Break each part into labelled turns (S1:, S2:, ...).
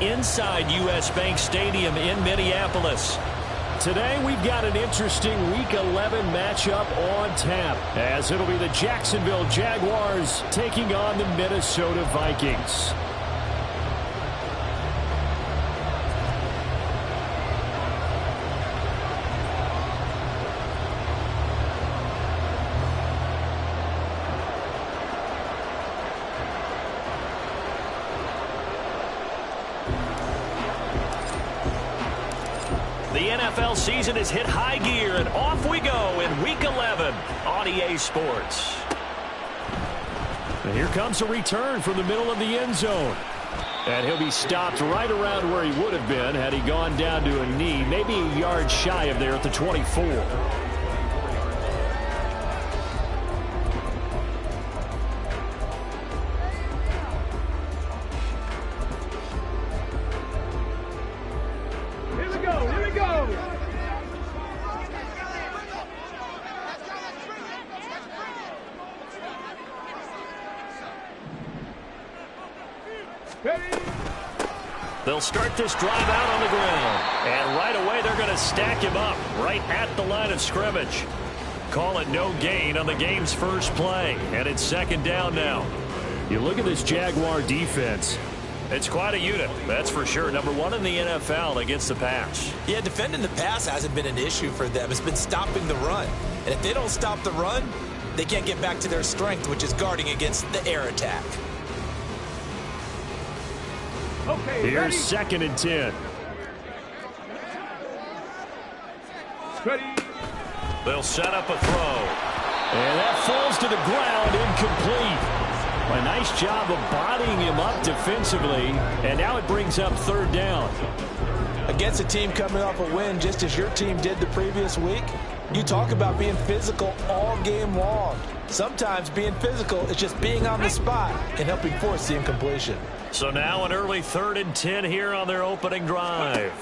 S1: inside U.S. Bank Stadium in Minneapolis. Today we've got an interesting Week 11 matchup on tap, as it'll be the Jacksonville Jaguars taking on the Minnesota Vikings. The NFL season has hit high gear, and off we go in Week 11 on EA Sports. And here comes a return from the middle of the end zone. And he'll be stopped right around where he would have been had he gone down to a knee, maybe a yard shy of there at the 24. They'll start this drive out on the ground. And right away, they're going to stack him up right at the line of scrimmage. Call it no gain on the game's first play. And it's second down now. You look at this Jaguar defense. It's quite a unit, that's for sure. Number one in the NFL against the pass.
S2: Yeah, defending the pass hasn't been an issue for them. It's been stopping the run. And if they don't stop the run, they can't get back to their strength, which is guarding against the air attack.
S1: Okay, here's second and 10.
S3: Ready.
S1: They'll set up a throw. And that falls to the ground, incomplete. A nice job of bodying him up defensively, and now it brings up third down.
S2: Against a team coming off a win just as your team did the previous week, you talk about being physical all game long. Sometimes being physical is just being on the spot and helping force the incompletion.
S1: So now an early 3rd and 10 here on their opening drive.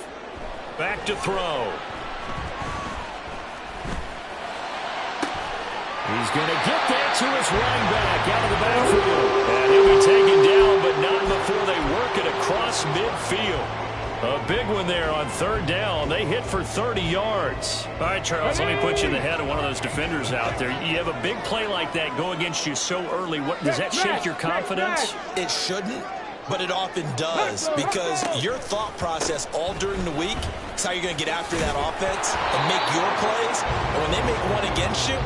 S1: Back to throw. He's going to get that to his running back out of the backfield. And he'll be taken down, but not before they work it across midfield. A big one there on third down. They hit for 30 yards. All right, Charles, let me put you in the head of one of those defenders out there. You have a big play like that go against you so early. Does that shake your confidence?
S2: It shouldn't, but it often does, because your thought process all during the week is how you're going to get after that offense and make your plays. And when they make one against you,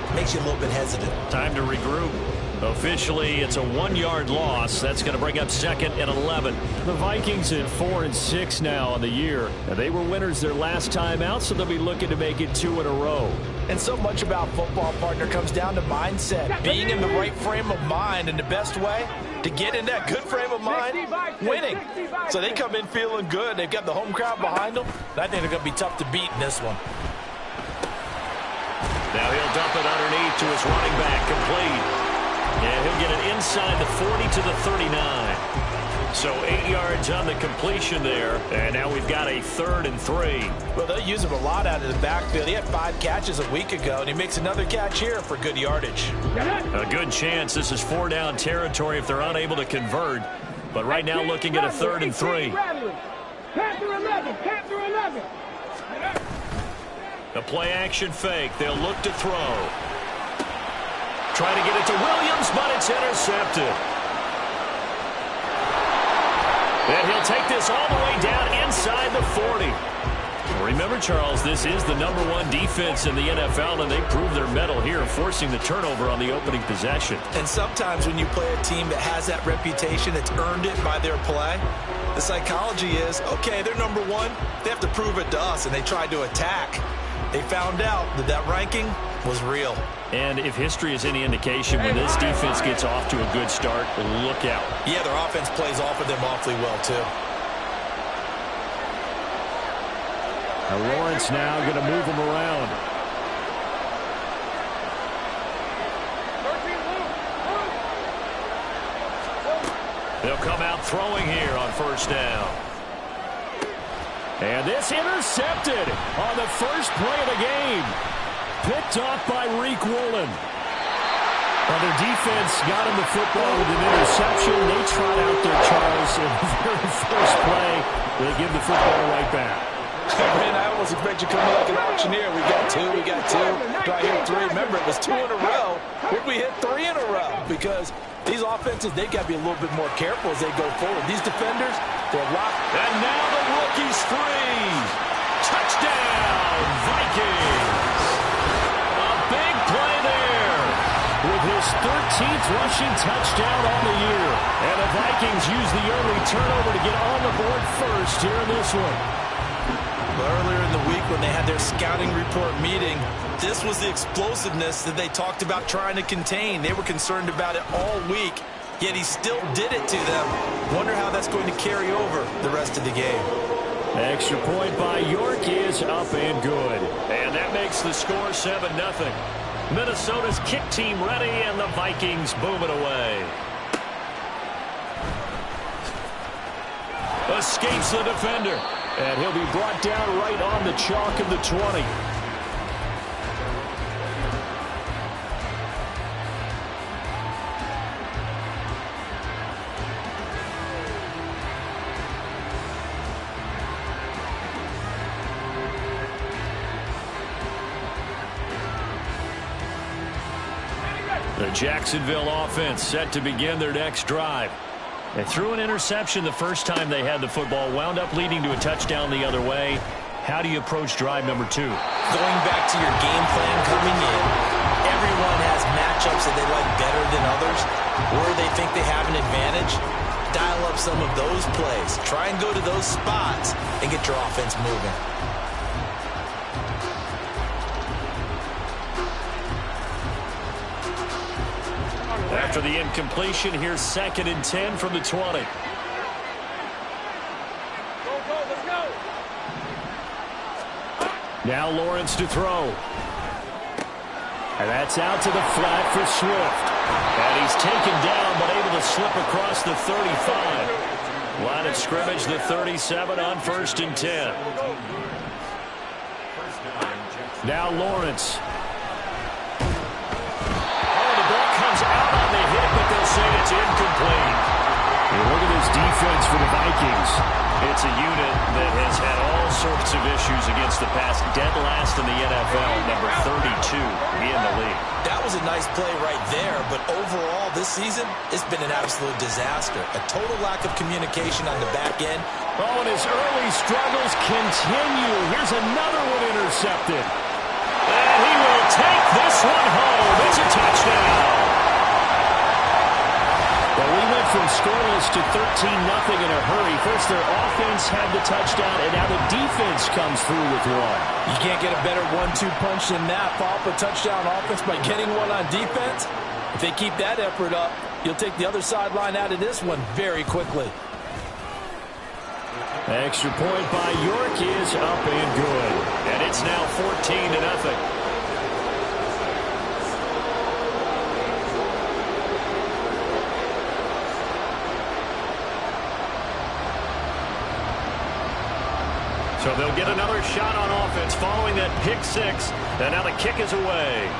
S2: it makes you a little bit hesitant.
S1: Time to regroup. Officially, it's a 1-yard loss. That's going to bring up second and 11. The Vikings at 4-6 now on the year. Now, they were winners their last time out, so they'll be looking to make it 2 in a row.
S2: And so much about football, partner, comes down to mindset. Being in the right frame of mind, and the best way to get in that good frame of mind, winning. So they come in feeling good. They've got the home crowd behind them. And I think they're going to be tough to beat in this one.
S1: Now he'll dump it underneath to his running back, complete. Yeah, he'll get it inside the 40 to the 39. So 8 yards on the completion there. And now we've got a 3rd and 3.
S2: Well, they'll use him a lot out of the backfield. He had 5 catches a week ago, and he makes another catch here for good yardage.
S1: A good chance this is 4-down territory if they're unable to convert. But right now looking at a 3rd and 3. A play-action fake. They'll look to throw. Trying to get it to Williams, but it's intercepted. And he'll take this all the way down inside the 40. Remember, Charles, this is the #1 defense in the NFL, and they proved their mettle here, forcing the turnover on the opening possession.
S2: And sometimes when you play a team that has that reputation, that's earned it by their play, the psychology is, okay, they're #1. They have to prove it to us, and they tried to attack. They found out that that ranking was real.
S1: And if history is any indication, when this defense gets off to a good start, look out.
S2: Yeah, their offense plays off of them awfully well, too.
S1: Now Lawrence now going to move him around. They'll come out throwing here on first down. And this intercepted on the first play of the game. Picked off by Reek Woolen. Well, their defense got him the football with an interception. They trot out their Charles in the very first play They give the football right back.
S2: Man, I almost expect you coming like an auctioneer. We got two. Do I hear three? Remember, it was 2 in a row. Would we hit 3 in a row? Because these offenses, they got to be a little bit more careful as they go forward. These defenders, they're locked.
S1: And now the rookie's free. Touchdown, Vikings. A big play there with his 13th rushing touchdown on the year. And the Vikings use the early turnover to get on the board first here in this one.
S2: Earlier in the week when they had their scouting report meeting, this was the explosiveness that they talked about trying to contain. They were concerned about it all week, yet he still did it to them. Wonder how that's going to carry over the rest of the game.
S1: Extra point by York is up and good. And that makes the score 7-0. Minnesota's kick team ready, and the Vikings boom it away. Escapes the defender. And he'll be brought down right on the chalk of the 20. The Jacksonville offense set to begin their next drive. They threw an interception the first time they had the football, wound up leading to a touchdown the other way. How do you approach drive number 2?
S2: Going back to your game plan coming in, everyone has matchups that they like better than others, where they think they have an advantage. Dial up some of those plays. Try and go to those spots and get your offense moving.
S1: After the incompletion, here's 2nd and 10 from the 20.
S3: Let's go.
S1: Now Lawrence to throw. And that's out to the flat for Swift. And he's taken down, but able to slip across the 35. Line of scrimmage, the 37 on 1st and 10. Now Lawrence. Out on the hit, but they'll say it's incomplete. And look at this defense for the Vikings. It's a unit that has had all sorts of issues against the pass. Dead last in the NFL, number 32 in the league.
S2: That was a nice play right there, but overall this season, it's been an absolute disaster. A total lack of communication on the back end.
S1: Oh, and his early struggles continue. Here's another one intercepted. And he will take this one home. It's a touchdown. Well, we went from scoreless to 13-0 in a hurry. First, their offense had the touchdown, and now the defense comes through with one.
S2: You can't get a better 1-2 punch than that. Follow up a touchdown offense by getting one on defense. If they keep that effort up, you'll take the other sideline out of this one very quickly.
S1: Extra point by York is up and good. And it's now 14-0. So they'll get another shot on offense following that pick 6. And now the kick is away.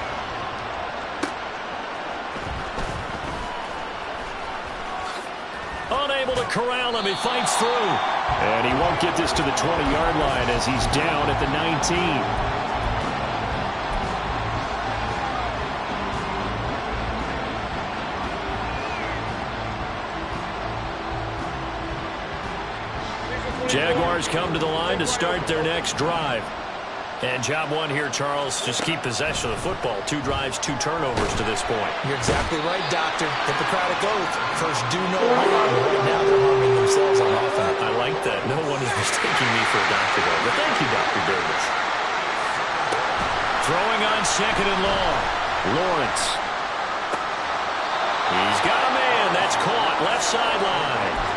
S1: Unable to corral him. He fights through. And he won't get this to the 20-yard line as he's down at the 19. Jaguars come to the line to start their next drive. And job 1 here, Charles, just keep possession of the football. 2 drives, 2 turnovers to this point.
S2: You're exactly right, Doctor. Hippocratic oath. First, do no harm. Right now, they're harming themselves on offense.
S1: I like that. No one is mistaking me for a doctor, though. But thank you, Dr. Davis. Throwing on 2nd and long. Lawrence. He's got a man. That's caught. Left sideline.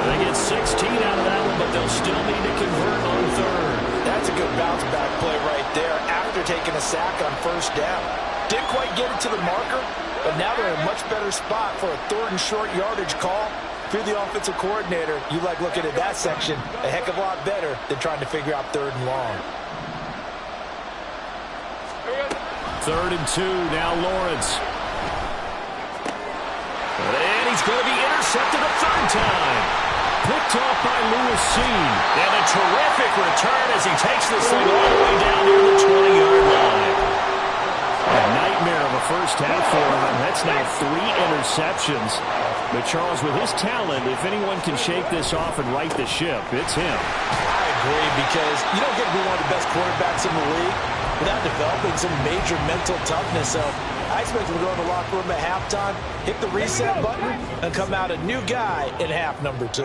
S1: They get 16 out of that one, but they'll still need to convert on 3rd.
S2: That's a good bounce-back play right there after taking a sack on 1st down. Didn't quite get it to the marker, but now they're in a much better spot for a 3rd and short yardage call. If you're the offensive coordinator, you like looking at that section a heck of a lot better than trying to figure out 3rd and long.
S1: 3rd and 2, now Lawrence. And he's going to be intercepted a 3rd time. picked off by Lewis Seen. And a terrific return as he takes this thing all the way down near the 20-yard line. A nightmare of a first half for him, and that's now 3 interceptions. But Charles, with his talent, if anyone can shake this off and right the ship, it's him.
S2: I agree, because you don't get to be one of the best quarterbacks in the league without developing some major mental toughness. So I expect him to go in the locker room at halftime, hit the reset button, and come out a new guy in half number 2.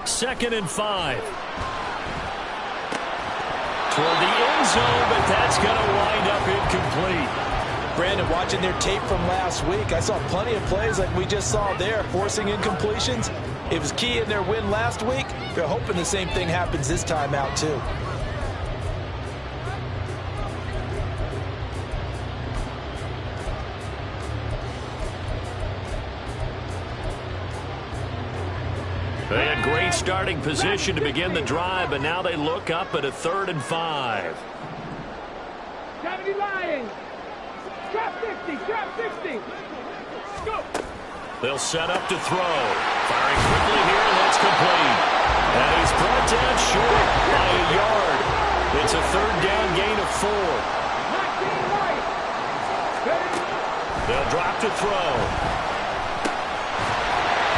S1: 2nd and 5. Toward the end zone, but that's going to wind up incomplete.
S2: Brandon, watching their tape from last week, I saw plenty of plays like we just saw there, forcing incompletions. It was key in their win last week. They're hoping the same thing happens this time out, too.
S1: They had great starting position to begin the drive, but now they look up at a 3rd and 5.
S3: 70 Lions. Trap 50, trap 60. Go.
S1: They'll set up to throw. Firing quickly here, and that's complete. And he's brought down short by a yard. It's a 3rd down gain of 4. They'll drop to throw.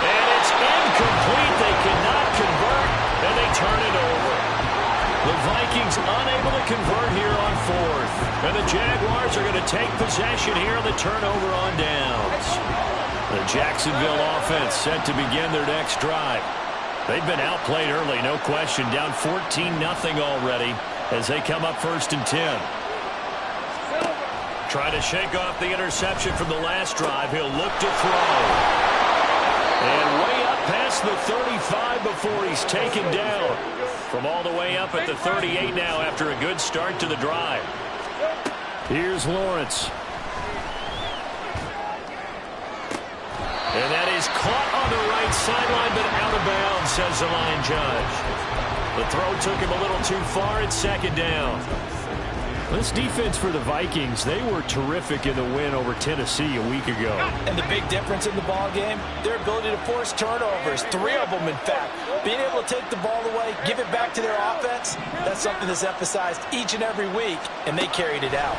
S1: And it's incomplete. They cannot convert, and they turn it over. The Vikings unable to convert here on 4th. And the Jaguars are going to take possession here on the turnover on downs. The Jacksonville offense set to begin their next drive. They've been outplayed early, no question. Down 14-0 already as they come up 1st and 10. Trying to shake off the interception from the last drive. He'll look to throw. And way up past the 35 before he's taken down. From all the way up at the 38 now after a good start to the drive. Here's Lawrence. And that is caught on the right sideline, but out of bounds, says the line judge. The throw took him a little too far. It's 2nd down. This defense for the Vikings, they were terrific in the win over Tennessee a week ago.
S2: And the big difference in the ball game, their ability to force turnovers, 3 of them in fact. Being able to take the ball away, give it back to their offense, that's something that's emphasized each and every week, and they carried it out.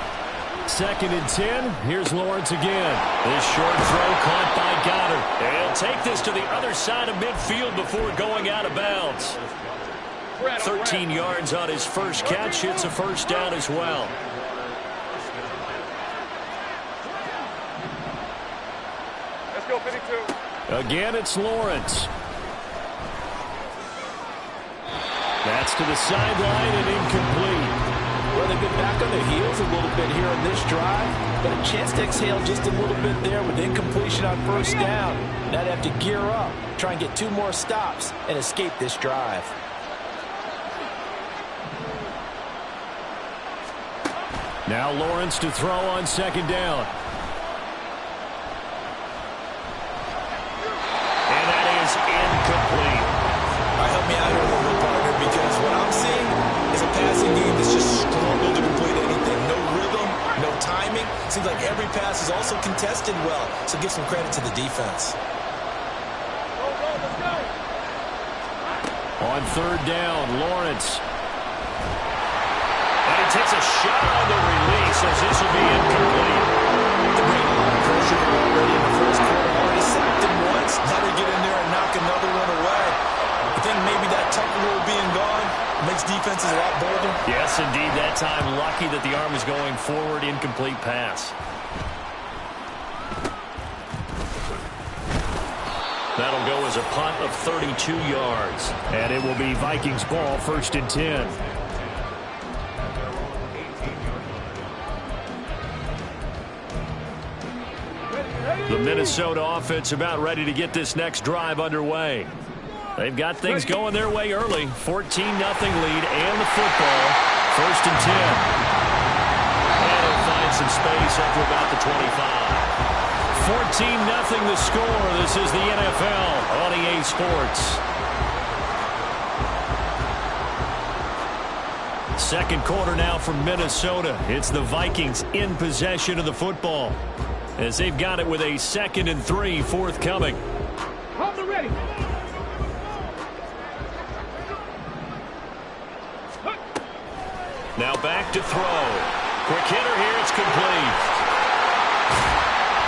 S1: 2nd and 10. Here's Lawrence again. This short throw caught by Goddard. They'll take this to the other side of midfield before going out of bounds. 13 yards on his first catch. It's a 1st down as well.
S3: Let's go, 52.
S1: Again, it's Lawrence. That's to the sideline and incomplete.
S2: Well, they've been back on their heels a little bit here on this drive, but a chance to exhale just a little bit there with incompletion on 1st down. Now they have to gear up, try and get 2 more stops, and escape this drive.
S1: Now Lawrence to throw on 2nd down. And that is incomplete.
S2: All right, help me out here a little bit, partner, because what I'm seeing is a passing game that's just struggled to complete anything. No rhythm, no timing. Seems like every pass is also contested well, so give some credit to the defense.
S1: On 3rd down, Lawrence. And he takes a shot on the release as this will be incomplete.
S2: The great line of pressure already in the first quarter. Already sacked him once. Now they get in there and knock another one away. I think maybe that tucker rule being gone makes defenses a lot bolder.
S1: Yes, indeed. That time, lucky that the arm is going forward. Incomplete pass. That'll go as a punt of 32 yards. And it will be Vikings ball, 1st and 10. The Minnesota offense about ready to get this next drive underway. They've got things going their way early. 14-0 lead and the football. 1st and 10. And they'll find some space up to about the 25. 14-0 the score. This is the NFL on EA Sports. 2nd quarter now from Minnesota. It's the Vikings in possession of the football, as they've got it with a 2nd and 3 forthcoming.
S3: Hold it ready.
S1: Now back to throw. Quick hitter here. It's complete.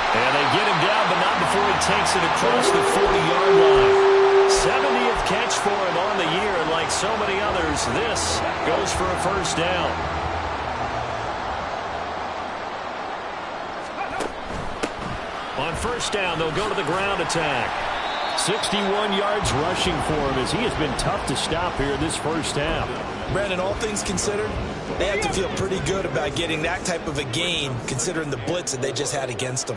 S1: And they get him down, but not before he takes it across the 40-yard line. 70th catch for him on the year, and like so many others, this goes for a first down. On first down, they'll go to the ground attack. 61 yards rushing for him as he has been tough to stop here this first half.
S2: Brandon, all things considered, they have to feel pretty good about getting that type of a gain considering the blitz that they just had against them.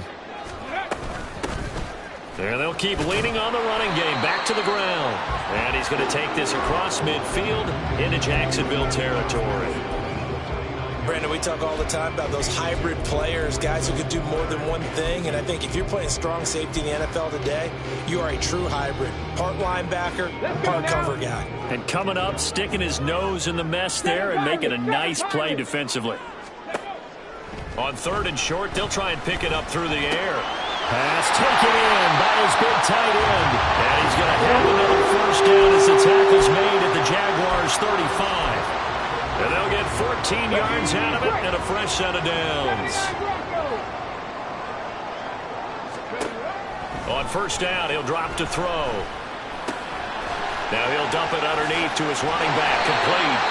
S1: There they'll keep leaning on the running game. Back to the ground. And he's going to take this across midfield into Jacksonville territory.
S2: Brandon, we talk all the time about those hybrid players, guys who could do more than one thing. And I think if you're playing strong safety in the NFL today, you are a true hybrid. Part linebacker, part cover guy.
S1: And coming up, sticking his nose in the mess there and making a nice play defensively. On third and short, they'll try and pick it up through the air. Pass taken in by his big tight end. And he's going to have another first down as the tackle's made at the Jaguars' 35. And they'll get 14 yards out of it and a fresh set of downs. On first down, he'll drop to throw. Now he'll dump it underneath to his running back, complete.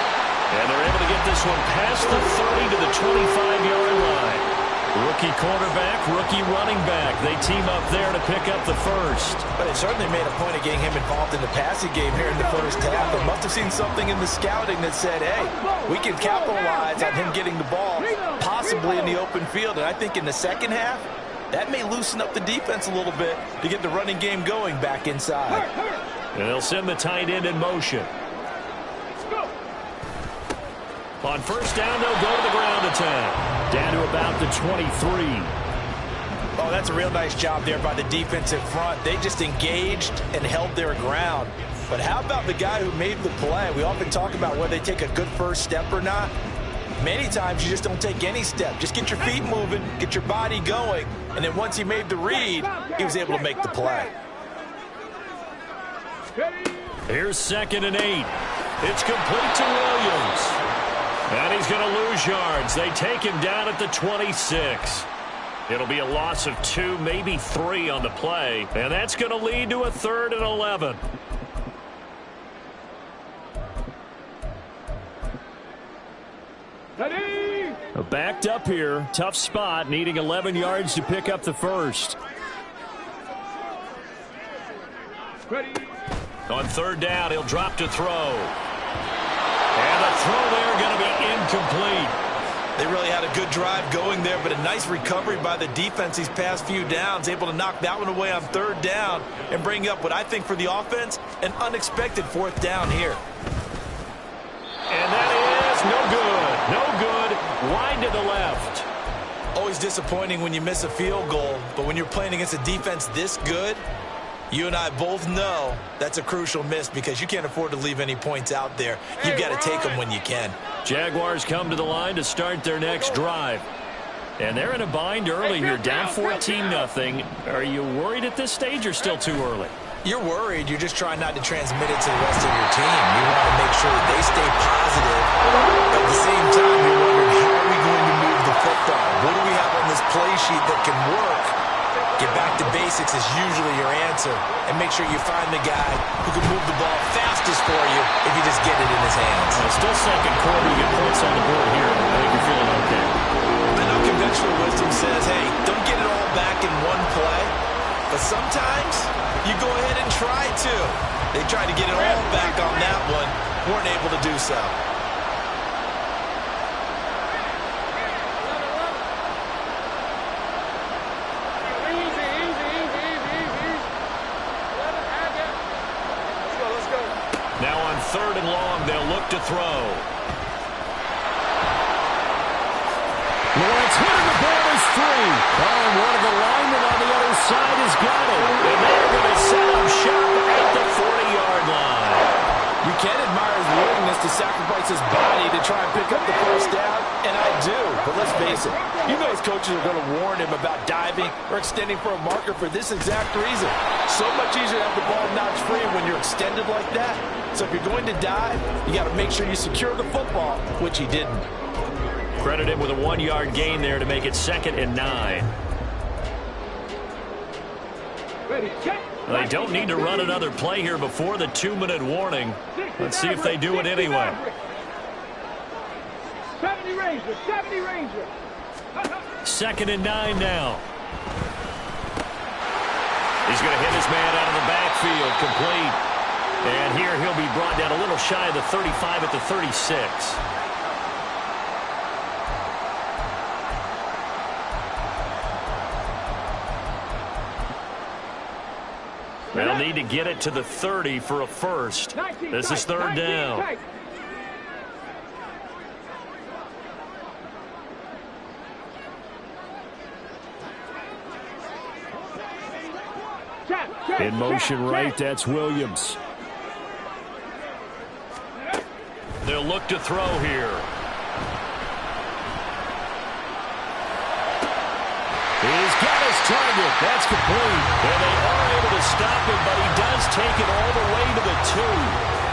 S1: And they're able to get this one past the 30 to the 25-yard line. Rookie quarterback, rookie running back. They team up there to pick up the first.
S2: But they certainly made a point of getting him involved in the passing game here in the first half. They must have seen something in the scouting that said, hey, we can capitalize on him getting the ball, possibly in the open field. And I think in the second half, that may loosen up the defense a little bit to get the running game going back inside.
S1: And they'll send the tight end in motion. On first down, they'll go to the ground attack. Down to about the 23.
S2: Oh, that's a real nice job there by the defensive front. They just engaged and held their ground. But how about the guy who made the play? We often talk about whether they take a good first step or not. Many times you just don't take any step. Just get your feet moving, get your body going, and then once he made the read, he was able to make the play.
S1: Here's 2nd and 8. It's complete to Williams. And he's going to lose yards. They take him down at the 26. It'll be a loss of 2, maybe 3 on the play. And that's going to lead to a 3rd and 11. Backed up here. Tough spot. Needing 11 yards to pick up the first. On third down, he'll drop to throw. And the throw there going to be incomplete.
S2: They really had a good drive going there, but a nice recovery by the defense these past few downs, able to knock that one away on third down and bring up what I think for the offense, an unexpected 4th down here.
S1: And that is no good. No good. Wide to the left.
S2: Always disappointing when you miss a field goal, but when you're playing against a defense this good, you and I both know that's a crucial miss because you can't afford to leave any points out there. You've got to take them when you can.
S1: Jaguars come to the line to start their next drive. And they're in a bind early here, down 14-0. Are you worried at this stage or still too early?
S2: You're worried. You're just trying not to transmit it to the rest of your team. You want to make sure that they stay positive. At the same time, you're wondering, how are we going to move the football? What do we have on this play sheet that can work? Get back to basics is usually your answer. And make sure you find the guy who can move the ball fastest for you if you just get it in his hands.
S1: Still second quarter. You get points on the board here. I think you're feeling okay.
S2: I know conventional wisdom says, hey, don't get it all back in one play. But sometimes you go ahead and try to. They tried to get it all back on that one. Weren't able to do so.
S1: Now on third and long, they'll look to throw. Lawrence hitting the ball is free. Oh, and one of the linemen on the other side has got it. And they're going to set up shop at the 40-yard line.
S4: You can admire his willingness to sacrifice a
S2: his body to try and pick up the first down, and I do. But let's face it, you know his coaches are going to warn him about diving or extending for a marker for this exact reason. So much easier to have the ball notch free when you're extended like that. So if you're going to dive, you got to make sure you secure the football, which he didn't.
S1: Credit him with a 1-yard gain there to make it 2nd and 9. They don't need to run another play here before the 2-minute warning. Let's see if they do it anyway.
S3: 70 Ranger, 70 Ranger.
S1: 2nd and 9 now. He's going to hit his man out of the backfield, complete. And here he'll be brought down a little shy of the 35 at the 36. They'll need to get it to the 30 for a first. This is 3rd down. In motion right, that's Williams. They'll look to throw here. He's got his target. That's complete. And they are able to stop him, but he does take it all the way to the 2.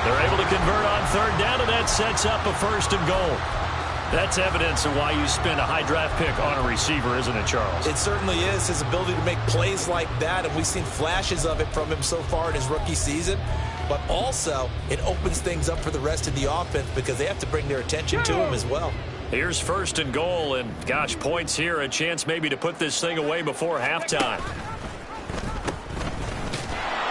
S1: They're able to convert on 3rd down, and that sets up a 1st and goal. That's evidence of why you spend a high draft pick on a receiver, isn't it, Charles?
S2: It certainly is. His ability to make plays like that, and we've seen flashes of it from him so far in his rookie season. But also, it opens things up for the rest of the offense because they have to bring their attention to him as well.
S1: Here's 1st and goal, and gosh, points here, a chance maybe to put this thing away before halftime.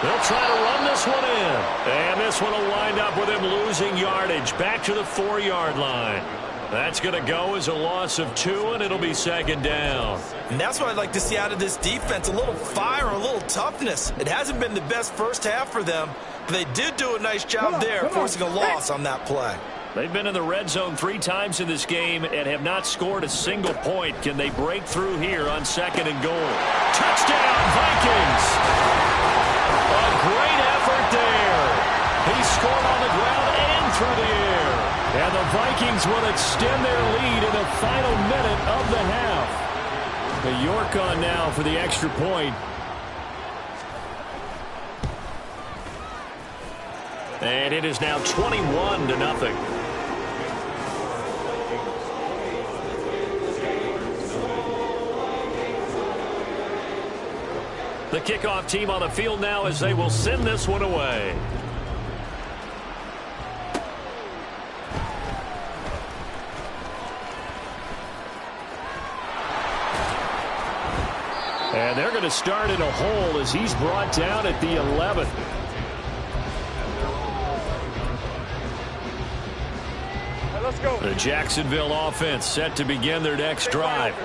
S1: They'll try to run this one in, and this one will wind up with him losing yardage back to the 4-yard line. That's going to go as a loss of 2, and it'll be 2nd down.
S2: And that's what I'd like to see out of this defense, a little fire, a little toughness. It hasn't been the best first half for them, but they did do a nice job there, forcing a loss on that play.
S1: They've been in the red zone 3 times in this game and have not scored a single point. Can they break through here on 2nd and goal? Touchdown, Vikings! A great effort there. He scored on the ground and through the air. And the Vikings will extend their lead in the final minute of the half. The York on now for the extra point. And it is now 21-0. The kickoff team on the field now as they will send this one away. And they're going to start in a hole as he's brought down at the 11th.
S3: Let's go.
S1: The Jacksonville offense set to begin their next drive.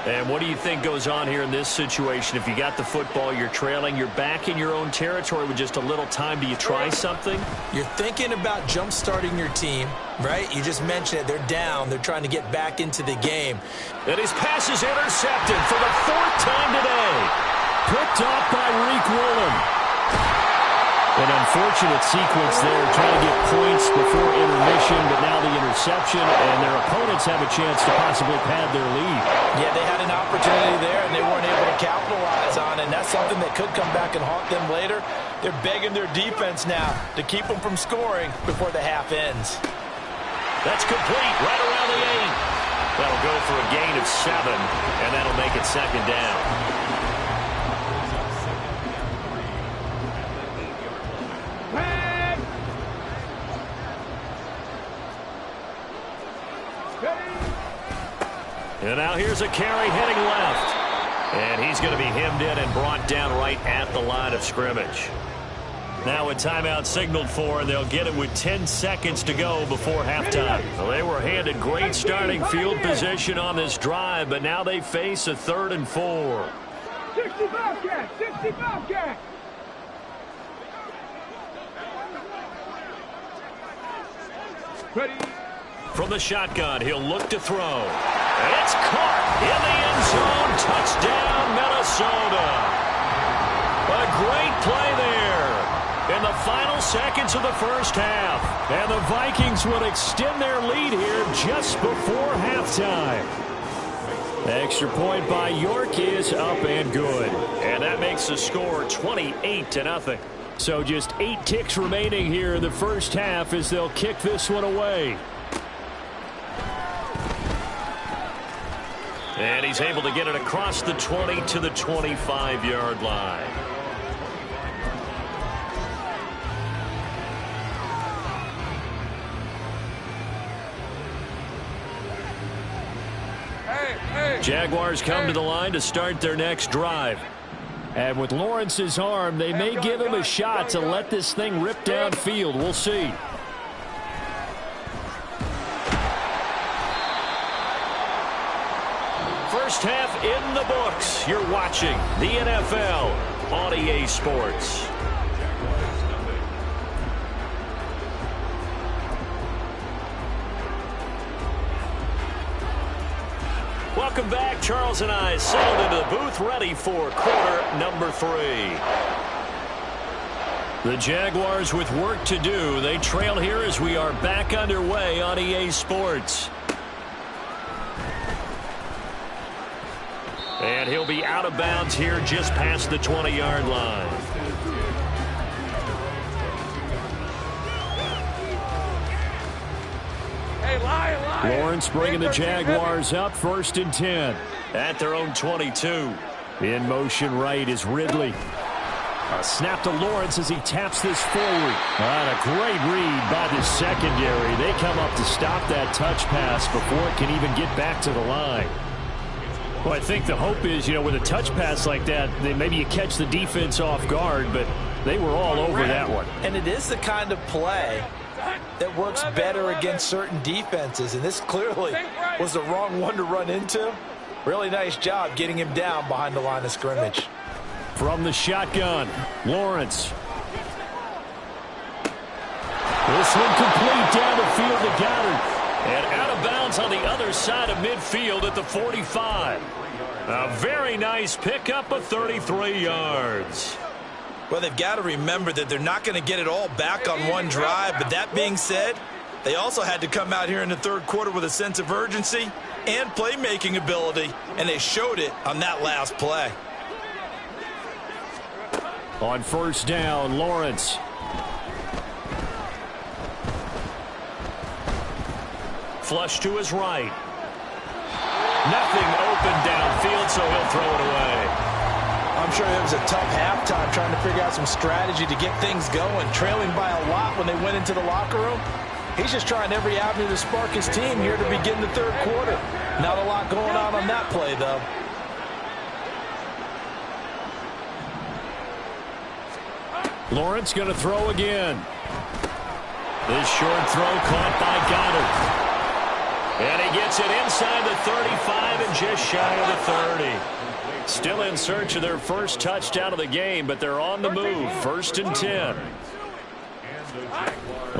S1: And what do you think goes on here in this situation? If you got the football, you're trailing, you're back in your own territory with just a little time. Do you try something?
S2: You're thinking about jump-starting your team, right? You just mentioned it. They're down. They're trying to get back into the game.
S1: And his pass is intercepted for the 4th time today. Picked off by Reek Woolen. An unfortunate sequence there, trying to get points before intermission, but now the interception, and their opponents have a chance to possibly pad their lead.
S2: Yeah, they had an opportunity there, and they weren't able to capitalize on it, and that's something that could come back and haunt them later. They're begging their defense now to keep them from scoring before the half ends.
S1: That's complete, right around the 8. That'll go for a gain of 7, and that'll make it 2nd down. And now here's a carry heading left. And he's going to be hemmed in and brought down right at the line of scrimmage. Now a timeout signaled for, and they'll get it with 10 seconds to go before halftime. Well, they were handed great starting field position on this drive, but now they face a 3rd and 4.
S3: 60 Bobcat! 60 Bobcat! Ready?
S1: From the shotgun, he'll look to throw. It's caught in the end zone. Touchdown, Minnesota. A great play there. And the final seconds of the first half. And the Vikings will extend their lead here just before halftime. Extra point by York is up and good. And that makes the score 28-0. So just 8 ticks remaining here in the first half as they'll kick this one away. And he's able to get it across the 20 to the 25-yard line. Jaguars come to the line to start their next drive. And with Lawrence's arm, they may give him a shot to let this thing rip downfield. We'll see. First half in the books. You're watching the NFL on EA Sports. Welcome back. Charles and I settled into the booth ready for quarter number 3. The Jaguars with work to do. They trail here as we are back underway on EA Sports. And he'll be out of bounds here just past the 20-yard line. Lawrence bringing the Jaguars up 1st and 10 at their own 22. In motion right is Ridley. A snap to Lawrence as he taps this forward. And a great read by the secondary. They come up to stop that touch pass before it can even get back to the line. Well, I think the hope is, with a touch pass like that, maybe you catch the defense off guard, but they were all over that one.
S2: And it is the kind of play that works better against certain defenses, and this clearly was the wrong one to run into. Really nice job getting him down behind the line of scrimmage.
S1: From the shotgun, Lawrence. This one complete down the field to Goddard. And out of bounds on the other side of midfield at the 45. A very nice pickup of 33 yards.
S2: Well, they've got to remember that they're not going to get it all back on one drive. But that being said, they also had to come out here in the third quarter with a sense of urgency and playmaking ability. And they showed it on that last play.
S1: On first down, Lawrence. Flush to his right. Nothing open downfield, so he'll throw it away.
S2: I'm sure it was a tough halftime trying to figure out some strategy to get things going, trailing by a lot when they went into the locker room. He's just trying every avenue to spark his team here to begin the third quarter. Not a lot going on that play, though.
S1: Lawrence going to throw again. This short throw caught by Goddard. And he gets it inside the 35 and just shy of the 30. Still in search of their first touchdown of the game, but they're on the move. 1st and 10.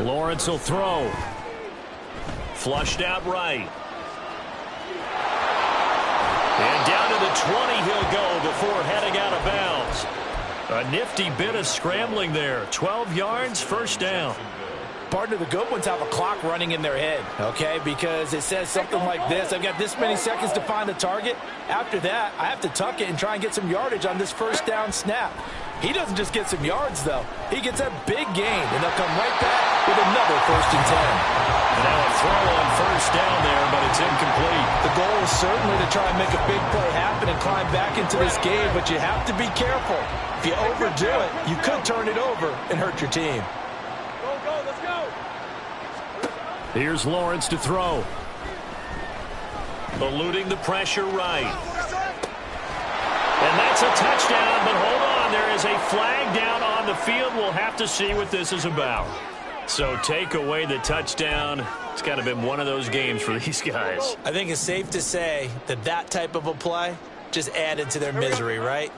S1: Lawrence will throw. Flushed out right. And down to the 20 he'll go before heading out of bounds. A nifty bit of scrambling there. 12 yards, 1st down.
S2: Partner, the good ones have a clock running in their head, okay? Because it says something like this. I've got this many seconds to find the target. After that, I have to tuck it and try and get some yardage on this first down snap. He doesn't just get some yards, though. He gets a big gain, and they'll come right back with another 1st and 10.
S1: And now a throw on first down there, but it's incomplete.
S2: The goal is certainly to try and make a big play happen and climb back into this game, but you have to be careful. If you overdo it, you could turn it over and hurt your team.
S1: Here's Lawrence to throw. Eluding the pressure right. And that's a touchdown, but hold on. There is a flag down on the field. We'll have to see what this is about. So take away the touchdown. It's got to have been one of those games for these guys.
S2: I think it's safe to say that that type of a play just added to their misery, right?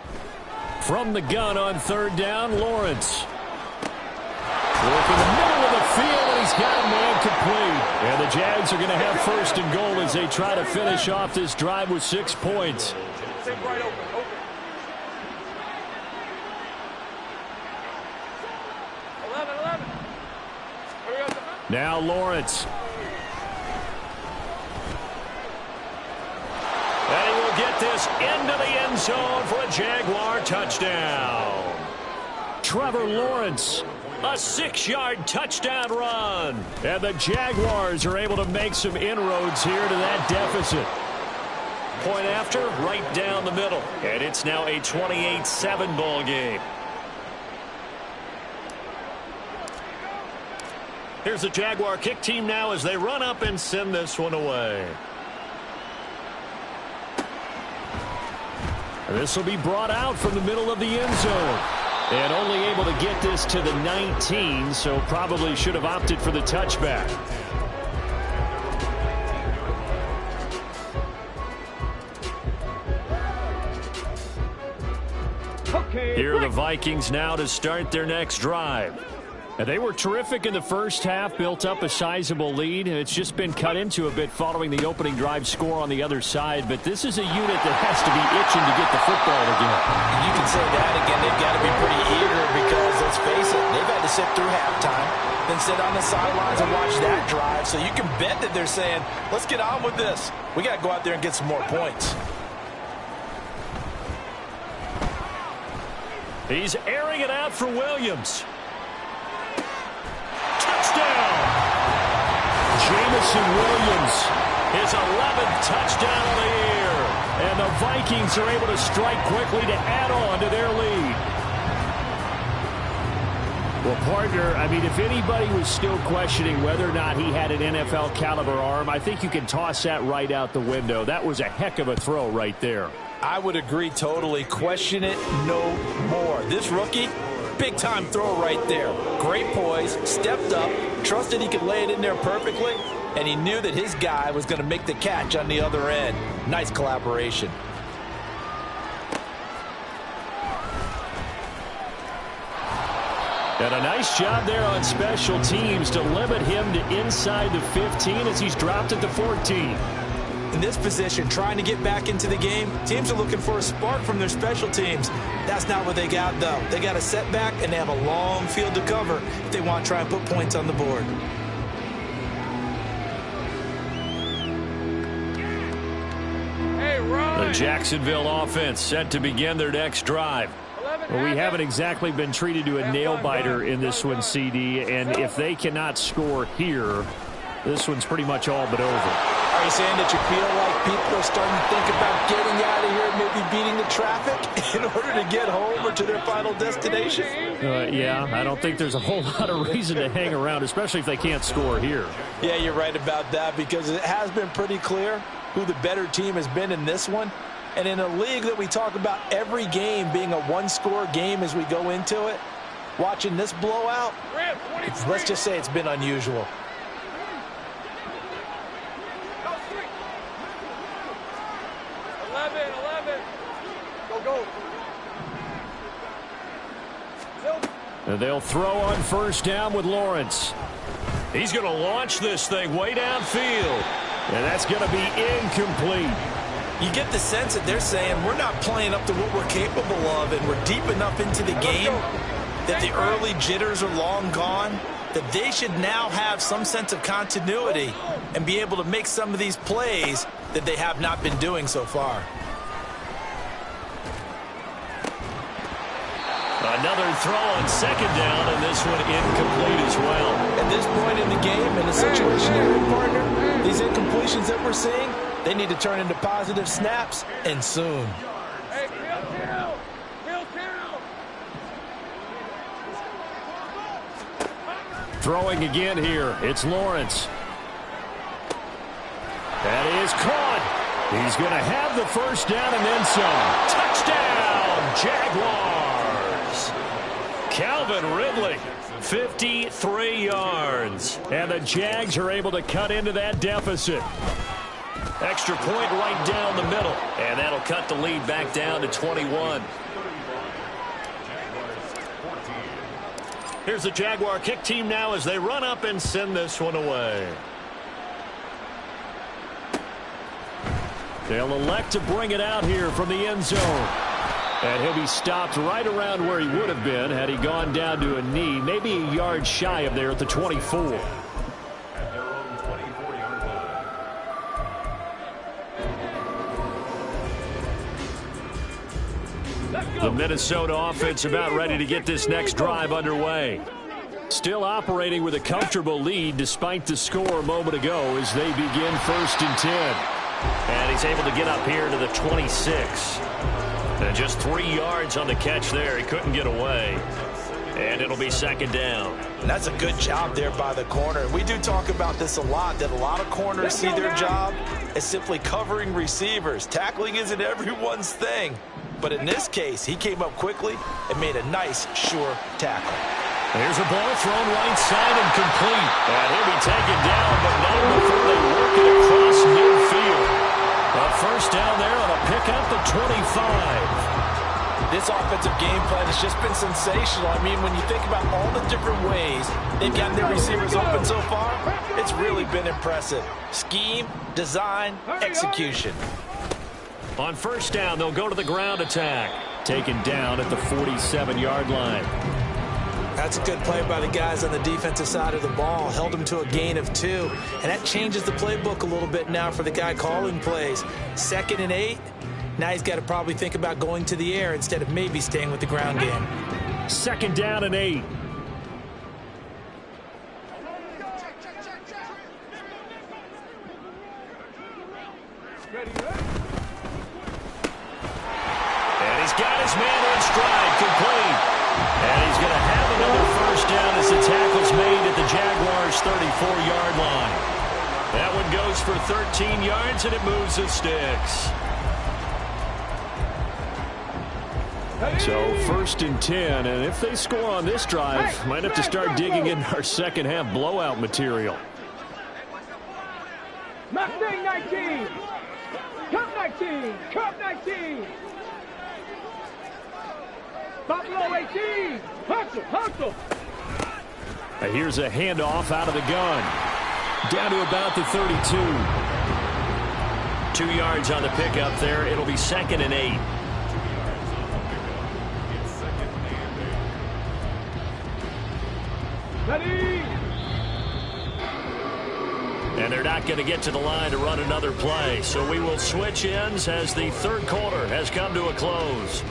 S1: From the gun on 3rd down, Lawrence. Work in the middle of the field, and he's got a man complete. And the Jags are going to have 1st and goal as they try to finish off this drive with 6 points. Now Lawrence. And he will get this into the end zone for a Jaguar touchdown. Trevor Lawrence, a 6-yard touchdown run. And the Jaguars are able to make some inroads here to that deficit. Point after, right down the middle. And it's now a 28-7 ball game. Here's the Jaguar kick team now as they run up and send this one away. This will be brought out from the middle of the end zone. And only able to get this to the 19, so probably should have opted for the touchback. Here are the Vikings now to start their next drive. And they were terrific in the first half, built up a sizable lead, and it's just been cut into a bit following the opening drive score on the other side. But this is a unit that has to be itching to get the football again.
S2: You can say that again. They've got to be pretty eager because, let's face it, they've had to sit through halftime, then sit on the sidelines and watch that drive. So you can bet that they're saying, let's get on with this. We got to go out there and get some more points.
S1: He's airing it out for Williams. Touchdown! Jamison Williams, his 11th touchdown of the year. And the Vikings are able to strike quickly to add on to their lead. Well, partner, I mean, if anybody was still questioning whether or not he had an NFL caliber arm, I think you can toss that right out the window. That was a heck of a throw right there.
S2: I would agree totally. Question it no more. This rookie, big-time throw right there. Great poise, stepped up, trusted he could lay it in there perfectly, and he knew that his guy was going to make the catch on the other end. Nice collaboration.
S1: And a nice job there on special teams to limit him to inside the 15 as he's dropped at the 14.
S2: In this position, trying to get back into the game, teams are looking for a spark from their special teams. That's not what they got, though. They got a setback, and they have a long field to cover if they want to try and put points on the board.
S1: The Jacksonville offense set to begin their next drive. Well, we haven't exactly been treated to a nail-biter in this one, CD, and if they cannot score here, this one's pretty much all but over.
S2: Are you saying that you feel like people are starting to think about getting out of here and maybe beating the traffic in order to get home or to their final destination?
S1: Yeah, I don't think there's a whole lot of reason to hang around, especially if they can't score here.
S2: Yeah, you're right about that because it has been pretty clear who the better team has been in this one. And in a league that we talk about every game being a one-score game as we go into it, watching this blowout, let's just say it's been unusual.
S1: And they'll throw on first down with Lawrence. He's going to launch this thing way downfield. And that's going to be incomplete.
S2: You get the sense that they're saying we're not playing up to what we're capable of, and we're deep enough into the game that the early jitters are long gone, that they should now have some sense of continuity and be able to make some of these plays that they have not been doing so far.
S1: Another throw on second down, and this one incomplete as well.
S2: At this point in the game, in the situation you're in, partner, these incompletions that we're seeing, they need to turn into positive snaps, and soon.
S3: Hey,
S1: Throwing again here, it's Lawrence. That is caught. He's going to have the first down and then some. Touchdown, Jaguars. Calvin Ridley, 53 yards. And the Jags are able to cut into that deficit. Extra point right down the middle. And that'll cut the lead back down to 21. Here's the Jaguar kick team now as they run up and send this one away. They'll elect to bring it out here from the end zone. And he'll be stopped right around where he would have been had he gone down to a knee, maybe a yard shy of there at the 24. The Minnesota offense about ready to get this next drive underway. Still operating with a comfortable lead despite the score a moment ago as they begin 1st and 10. And he's able to get up here to the 26. And just 3 yards on the catch there. He couldn't get away. And it'll be 2nd down.
S2: And that's a good job there by the corner. We do talk about this a lot, that a lot of corners see their job as simply covering receivers. Tackling isn't everyone's thing. But in this case, he came up quickly and made a nice, sure tackle.
S1: There's a ball thrown right side and complete. And he'll be taken down, but not before they work it across midfield. A 1st down there on a pickup at 25.
S2: This offensive game plan has just been sensational. I mean, when you think about all the different ways they've gotten their receivers open so far, it's really been impressive. Scheme, design, execution.
S1: On 1st down, they'll go to the ground attack. Taken down at the 47-yard line.
S2: That's a good play by the guys on the defensive side of the ball. Held them to a gain of 2. And that changes the playbook a little bit now for the guy calling plays. 2nd and 8. Now he's got to probably think about going to the air instead of maybe staying with the ground game.
S1: 2nd down and 8. And he's got his man on stride, complete. And he's going to have another 1st down as the tackle's made at the Jaguars' 34-yard line. That one goes for 13 yards, and it moves the sticks. So 1st and 10, and if they score on this drive, might have to start digging in our second-half blowout material.
S3: Mustang 19. Cup 19. Cup 19. Buffalo 18. Hustle, hustle.
S1: Here's a handoff out of the gun. Down to about the 32. 2 yards on the pickup there. It'll be 2nd and 8.
S3: Ready.
S1: And they're not going to get to the line to run another play. So we will switch ends as the 3rd quarter has come to a close.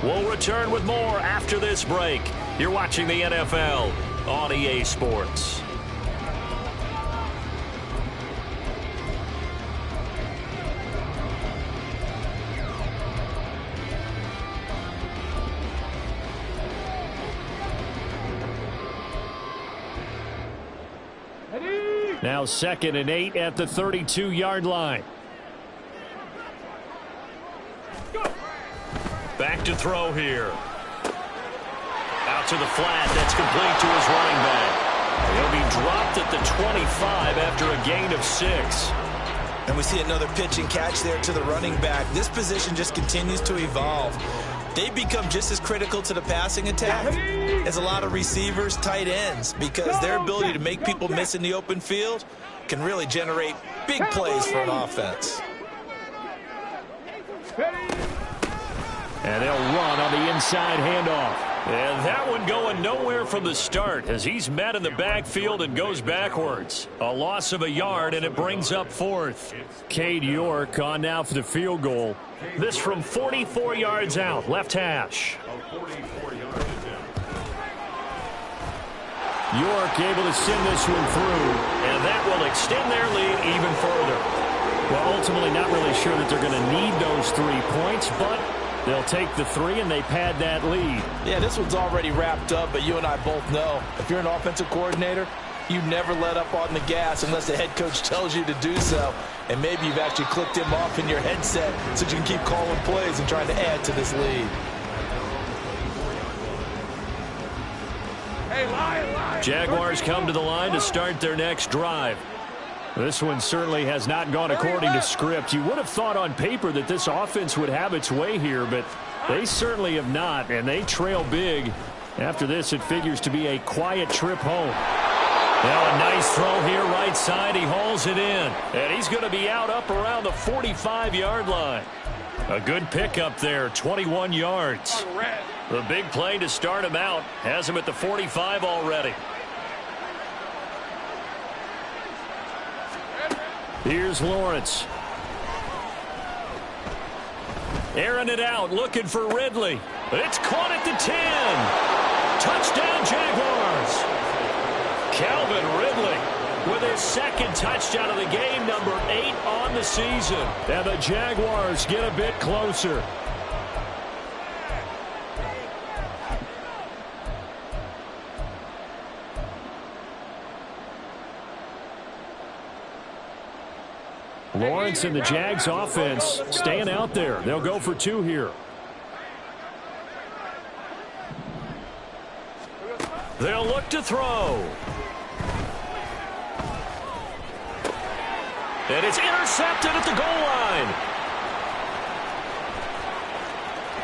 S1: We'll return with more after this break. You're watching the NFL on EA Sports. Now 2nd and 8 at the 32-yard line. Back to throw here. Out to the flat. That's complete to his running back. He'll be dropped at the 25 after a gain of 6.
S2: And we see another pitch and catch there to the running back. This position just continues to evolve. They become just as critical to the passing attack as a lot of receivers, tight ends, because their ability to make people miss in the open field can really generate big plays for an offense.
S1: And they'll run on the inside handoff. And that one going nowhere from the start as he's met in the backfield and goes backwards. A loss of a yard, and it brings up 4th. Cade York on now for the field goal. This from 44 yards out, left hash. York able to send this one through, and that will extend their lead even further. Well, ultimately not really sure that they're going to need those 3 points, but they'll take the 3 and they pad that lead.
S2: Yeah, this one's already wrapped up, but you and I both know if you're an offensive coordinator, you never let up on the gas unless the head coach tells you to do so. And maybe you've actually clicked him off in your headset so you can keep calling plays and trying to add to this lead.
S3: Hey, Lion.
S1: Jaguars come to the line to start their next drive. This one certainly has not gone according to script. You would have thought on paper that this offense would have its way here, but they certainly have not, and they trail big. After this, it figures to be a quiet trip home. Now a nice throw here right side. He hauls it in, and he's going to be out up around the 45-yard line. A good pickup there, 21 yards. The big play to start him out has him at the 45 already. Here's Lawrence. Airing it out, looking for Ridley. It's caught at the 10. Touchdown, Jaguars. Calvin Ridley with his second touchdown of the game, number 8 on the season. And the Jaguars get a bit closer. Lawrence and the Jags offense staying out there. They'll go for 2 here. They'll look to throw. And it's intercepted at the goal line.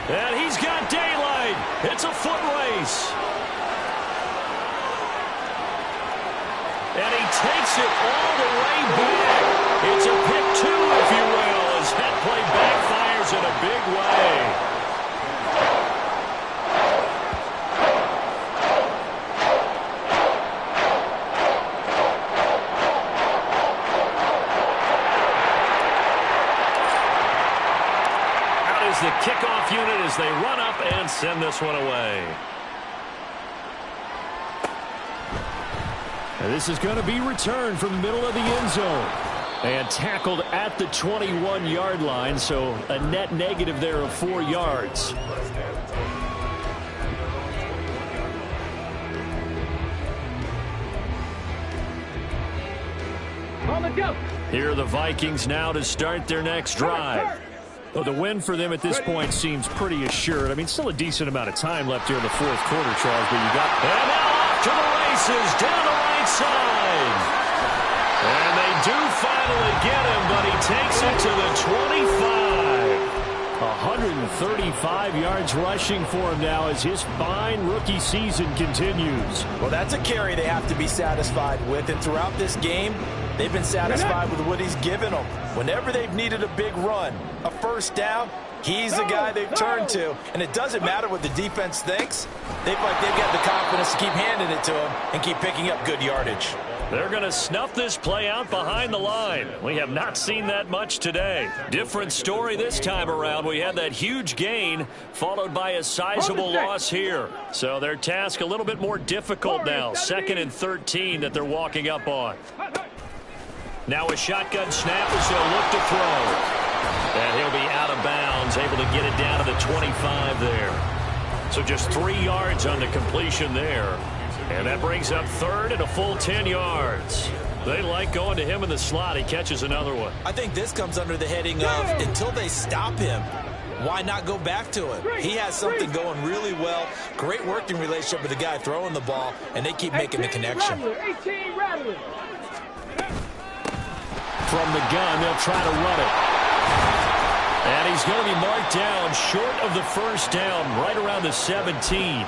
S1: And he's got daylight. It's a foot race. And he takes it all the way back. It's a pick 2, if you will, as that play backfires in a big way. Out is the kickoff unit as they run up and send this one away. And this is going to be returned from the middle of the end zone. And tackled at the 21-yard line, so a net negative there of 4 yards. Here are the Vikings now to start their next drive. Well, the win for them at this point seems pretty assured. I mean, still a decent amount of time left here in the fourth quarter, Charles, but you got... And now off to the races, down the right side. And they do finally get him, but he takes it to the 25. 135 yards rushing for him now as his fine rookie season continues.
S2: Well, that's a carry they have to be satisfied with, and throughout this game, they've been satisfied with what he's given them. Whenever they've needed a big run, a first down, he's the guy they've turned to. And it doesn't matter what the defense thinks. They feel like they've got the confidence to keep handing it to him and keep picking up good yardage.
S1: They're going to snuff this play out behind the line. We have not seen that much today. Different story this time around. We had that huge gain followed by a sizable loss here. So their task a little bit more difficult now. 2nd and 13 that they're walking up on. Now a shotgun snap as they'll look to throw. And he'll be out of bounds, able to get it down to the 25 there. So just 3 yards on the completion there. And that brings up 3rd and a full 10 yards. They like going to him in the slot. He catches another one.
S2: I think this comes under the heading of until they stop him, why not go back to him? He has something going really well. Great working relationship with the guy throwing the ball, and they keep making the connection.
S3: 18 Rattler.
S1: From the gun, they'll try to run it. And he's going to be marked down short of the first down, right around the 17.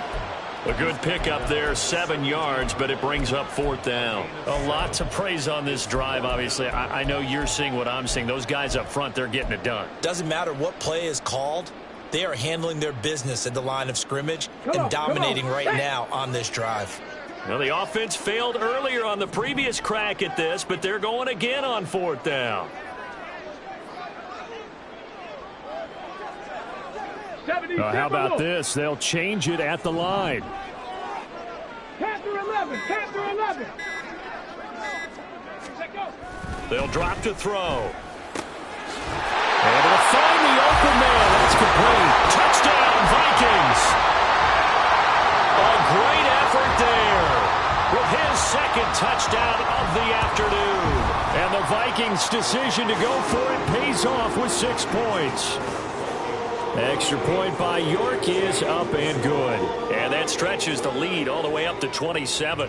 S1: A good pickup there, 7 yards, but it brings up 4th down. A lot to praise on this drive, obviously. I know you're seeing what I'm seeing. Those guys up front, they're getting it done.
S2: Doesn't matter what play is called. They are handling their business at the line of scrimmage and dominating right now on this drive.
S1: Well, the offense failed earlier on the previous crack at this, but they're going again on 4th down. How about this? They'll change it at the line.
S3: Panther 11, Panther 11.
S1: They'll drop to throw. Able to find the open man. That's complete. Touchdown, Vikings. A great effort there with his 2nd touchdown of the afternoon. And the Vikings' decision to go for it pays off with 6 points. Extra point by York is up and good. And that stretches the lead all the way up to 27.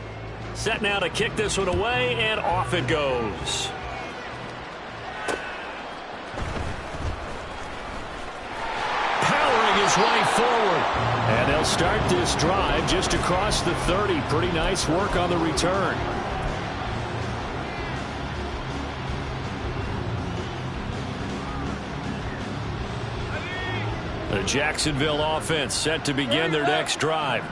S1: Set now to kick this one away, and off it goes. Powering his way forward. And they'll start this drive just across the 30. Pretty nice work on the return. The Jacksonville offense set to begin their next drive.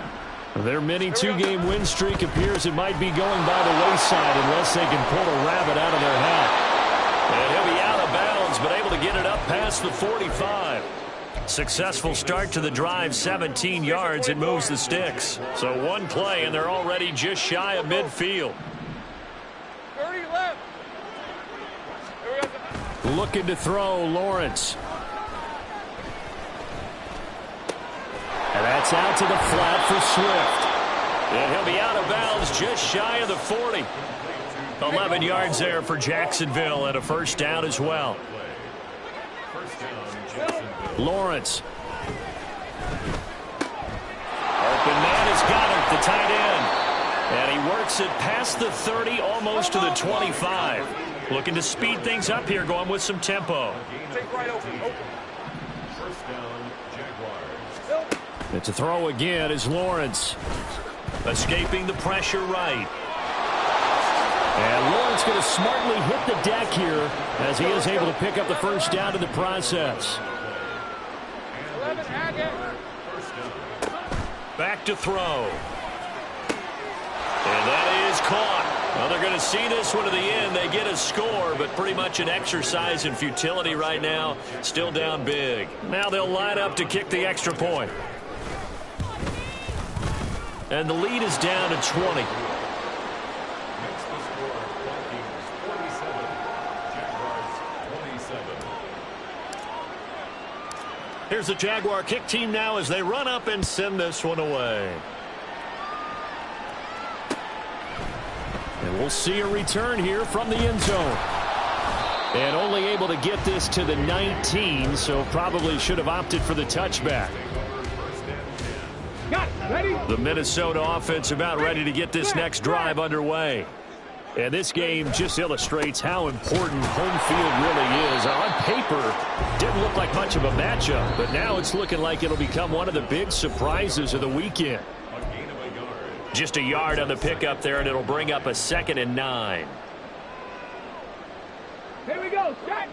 S1: Their mini 2-game win streak appears it might be going by the wayside unless they can pull a rabbit out of their hat. And he'll be out of bounds, but able to get it up past the 45. Successful start to the drive, 17 yards. It moves the sticks. So one play, and they're already just shy of midfield.
S3: 30 left.
S1: Looking to throw, Lawrence. And that's out to the flat for Swift. And he'll be out of bounds just shy of the 40. 11 yards there for Jacksonville and a first down as well. Lawrence. Open man has got it, the tight end. And he works it past the 30, almost to the 25. Looking to speed things up here, going with some tempo. It's a throw again as Lawrence. Escaping the pressure right. And Lawrence going to smartly hit the deck here as he is able to pick up the first down in the process. Back to throw. And that is caught. Well, they're going to see this one to the end. They get a score, but pretty much an exercise in futility right now. Still down big. Now they'll line up to kick the extra point. And the lead is down to 20. Here's the Jaguar kick team now as they run up and send this one away. And we'll see a return here from the end zone. And only able to get this to the 19, so probably should have opted for the touchback.
S3: Got it. Ready?
S1: The Minnesota offense about ready to get this next drive underway. And this game just illustrates how important home field really is. On paper, didn't look like much of a matchup, but now it's looking like it'll become one of the big surprises of the weekend. Just a yard on the pickup there, and it'll bring up a 2nd and 9.
S3: Here we go. Start.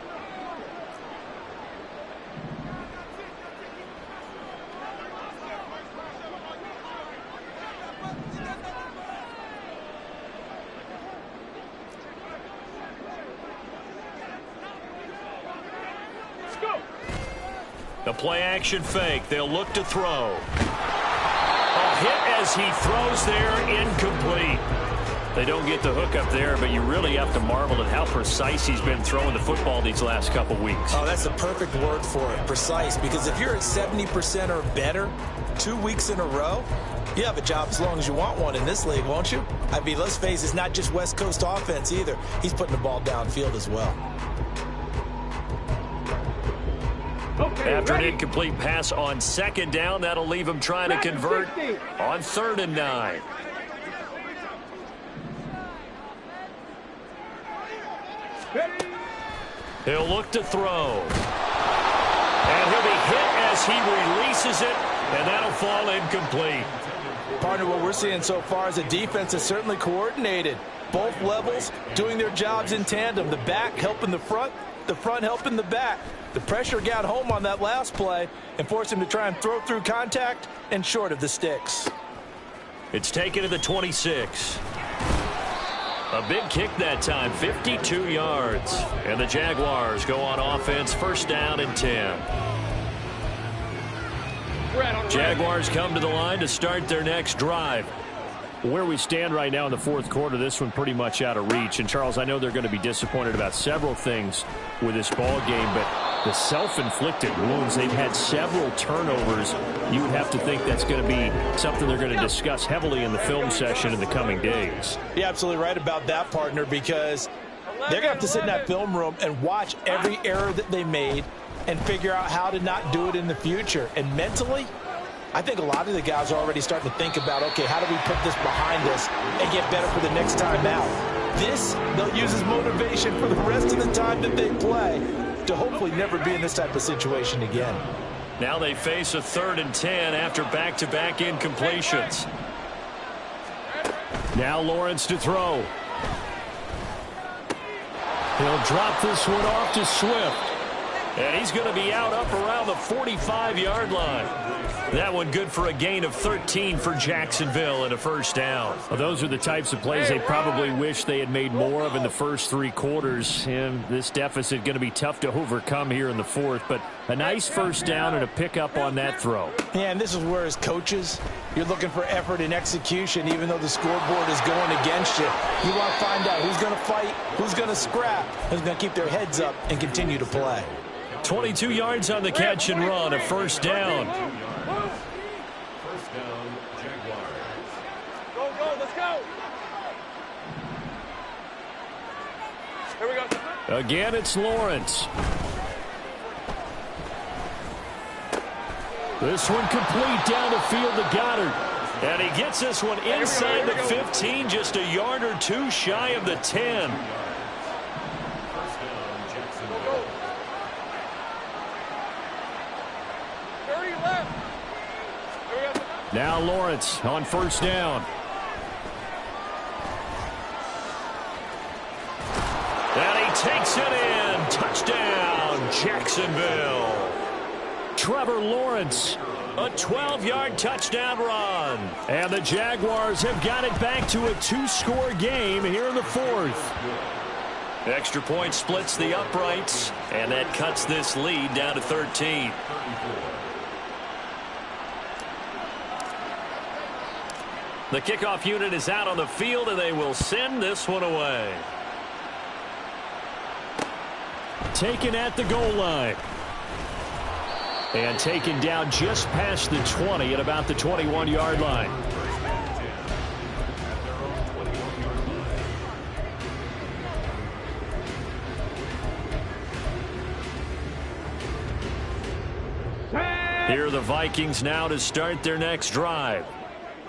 S1: The play action fake. They'll look to throw. A hit as he throws there, incomplete. They don't get the hook up there, but you really have to marvel at how precise he's been throwing the football these last couple weeks.
S2: Oh, that's the perfect word for it, precise. Because if you're at 70% or better 2 weeks in a row, you have a job as long as you want one in this league, won't you? I mean, let's face it, it's not just West Coast offense either. He's putting the ball downfield as well.
S3: Okay,
S1: after
S3: ready?
S1: an incomplete pass on 2nd down, that'll leave him trying to convert on 3rd and 9.
S3: Ready?
S1: He'll look to throw. And he'll be hit as he releases it, and that'll fall incomplete.
S2: Partner, what we're seeing so far is a defense that's certainly coordinated. Both levels doing their jobs in tandem. The back helping the front helping the back. The pressure got home on that last play and forced him to try and throw through contact and short of the sticks.
S1: It's taken to the 26. A big kick that time, 52 yards. And the Jaguars go on offense, 1st down and 10. Jaguars come to the line to start their next drive. Where we stand right now in the 4th quarter, this one pretty much out of reach. And, Charles, I know they're going to be disappointed about several things with this ball game, but the self-inflicted wounds, they've had several turnovers. You would have to think that's going to be something they're going to discuss heavily in the film session in the coming days.
S2: You're absolutely right about that, partner, because they're going to have to sit in that film room and watch every error that they made and figure out how to not do it in the future. And mentally, I think a lot of the guys are already starting to think about, okay, how do we put this behind us and get better for the next time out? This, they'll use as motivation for the rest of the time that they play to hopefully never be in this type of situation again.
S1: Now they face a 3rd and 10 after back-to-back incompletions. Now Lawrence to throw. He'll drop this one off to Swift. And he's going to be out up around the 45-yard line. That one good for a gain of 13 for Jacksonville and a first down.
S4: Well, those are the types of plays they probably wish they had made more of in the first 3 quarters. And this deficit going to be tough to overcome here in the fourth. But a nice first down and a pickup on that throw.
S2: Yeah, and this is where as coaches, you're looking for effort and execution, even though the scoreboard is going against you. You want to find out who's going to fight, who's going to scrap, who's going to keep their heads up and continue to play.
S1: 22 yards on the catch and run, a first down.
S3: First down, Jaguars. Go, let's go. Here we go.
S1: Again, it's Lawrence. This one complete down the field to Goddard. And he gets this one inside the 15, just a yard or two shy of the 10. Now Lawrence on first down. And he takes it in. Touchdown, Jacksonville. Trevor Lawrence, a 12-yard touchdown run. And the Jaguars have got it back to a 2-score game here in the fourth. Extra point splits the uprights, and that cuts this lead down to 13. The kickoff unit is out on the field, and they will send this one away. Taken at the goal line. And taken down just past the 20 at about the 21-yard line. Here are the Vikings now to start their next drive.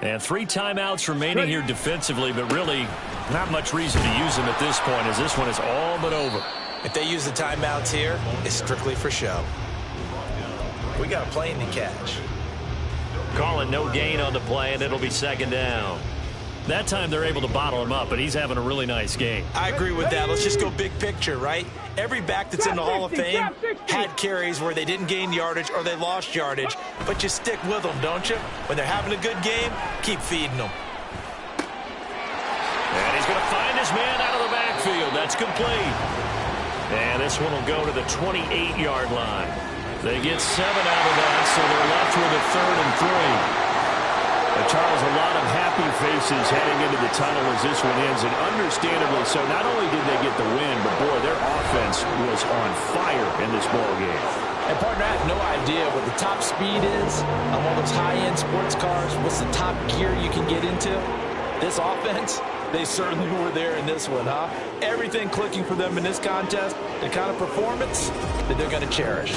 S1: And 3 timeouts remaining here defensively, but really not much reason to use them at this point as this one is all but over.
S2: If they use the timeouts here, it's strictly for show. We got a plane to catch.
S1: Calling no gain on the play, and it'll be second down. That time they're able to bottle him up, but he's having a really nice game.
S2: I agree with that. Let's just go big picture, right? Every back that's in the Hall of Fame had carries where they didn't gain yardage or they lost yardage, but you stick with them, don't you? When they're having a good game, keep feeding them.
S1: And he's going to find his man out of the backfield. That's complete. And this one will go to the 28-yard line. They get 7 out of that, so they're left with a 3rd and 3. Charles, a lot of happy faces heading into the tunnel as this one ends, and understandably so. Not only did they get the win, but, boy, their offense was on fire in this ballgame.
S2: And, partner, I have no idea what the top speed is on one of those high-end sports cars. What's the top gear you can get into? This offense, they certainly were there in this one, huh? Everything clicking for them in this contest, the kind of performance that they're going to cherish.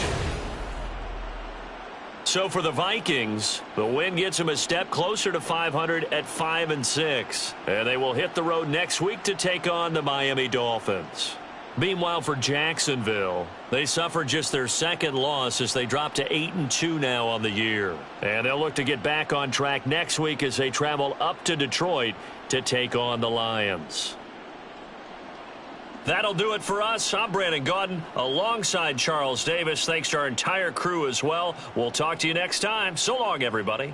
S1: So for the Vikings, the win gets them a step closer to 500 at 5-6. And they will hit the road next week to take on the Miami Dolphins. Meanwhile, for Jacksonville, they suffered just their 2nd loss as they drop to 8-2 now on the year. And they'll look to get back on track next week as they travel up to Detroit to take on the Lions. That'll do it for us. I'm Brandon Gaudin alongside Charles Davis. Thanks to our entire crew as well. We'll talk to you next time. So long, everybody.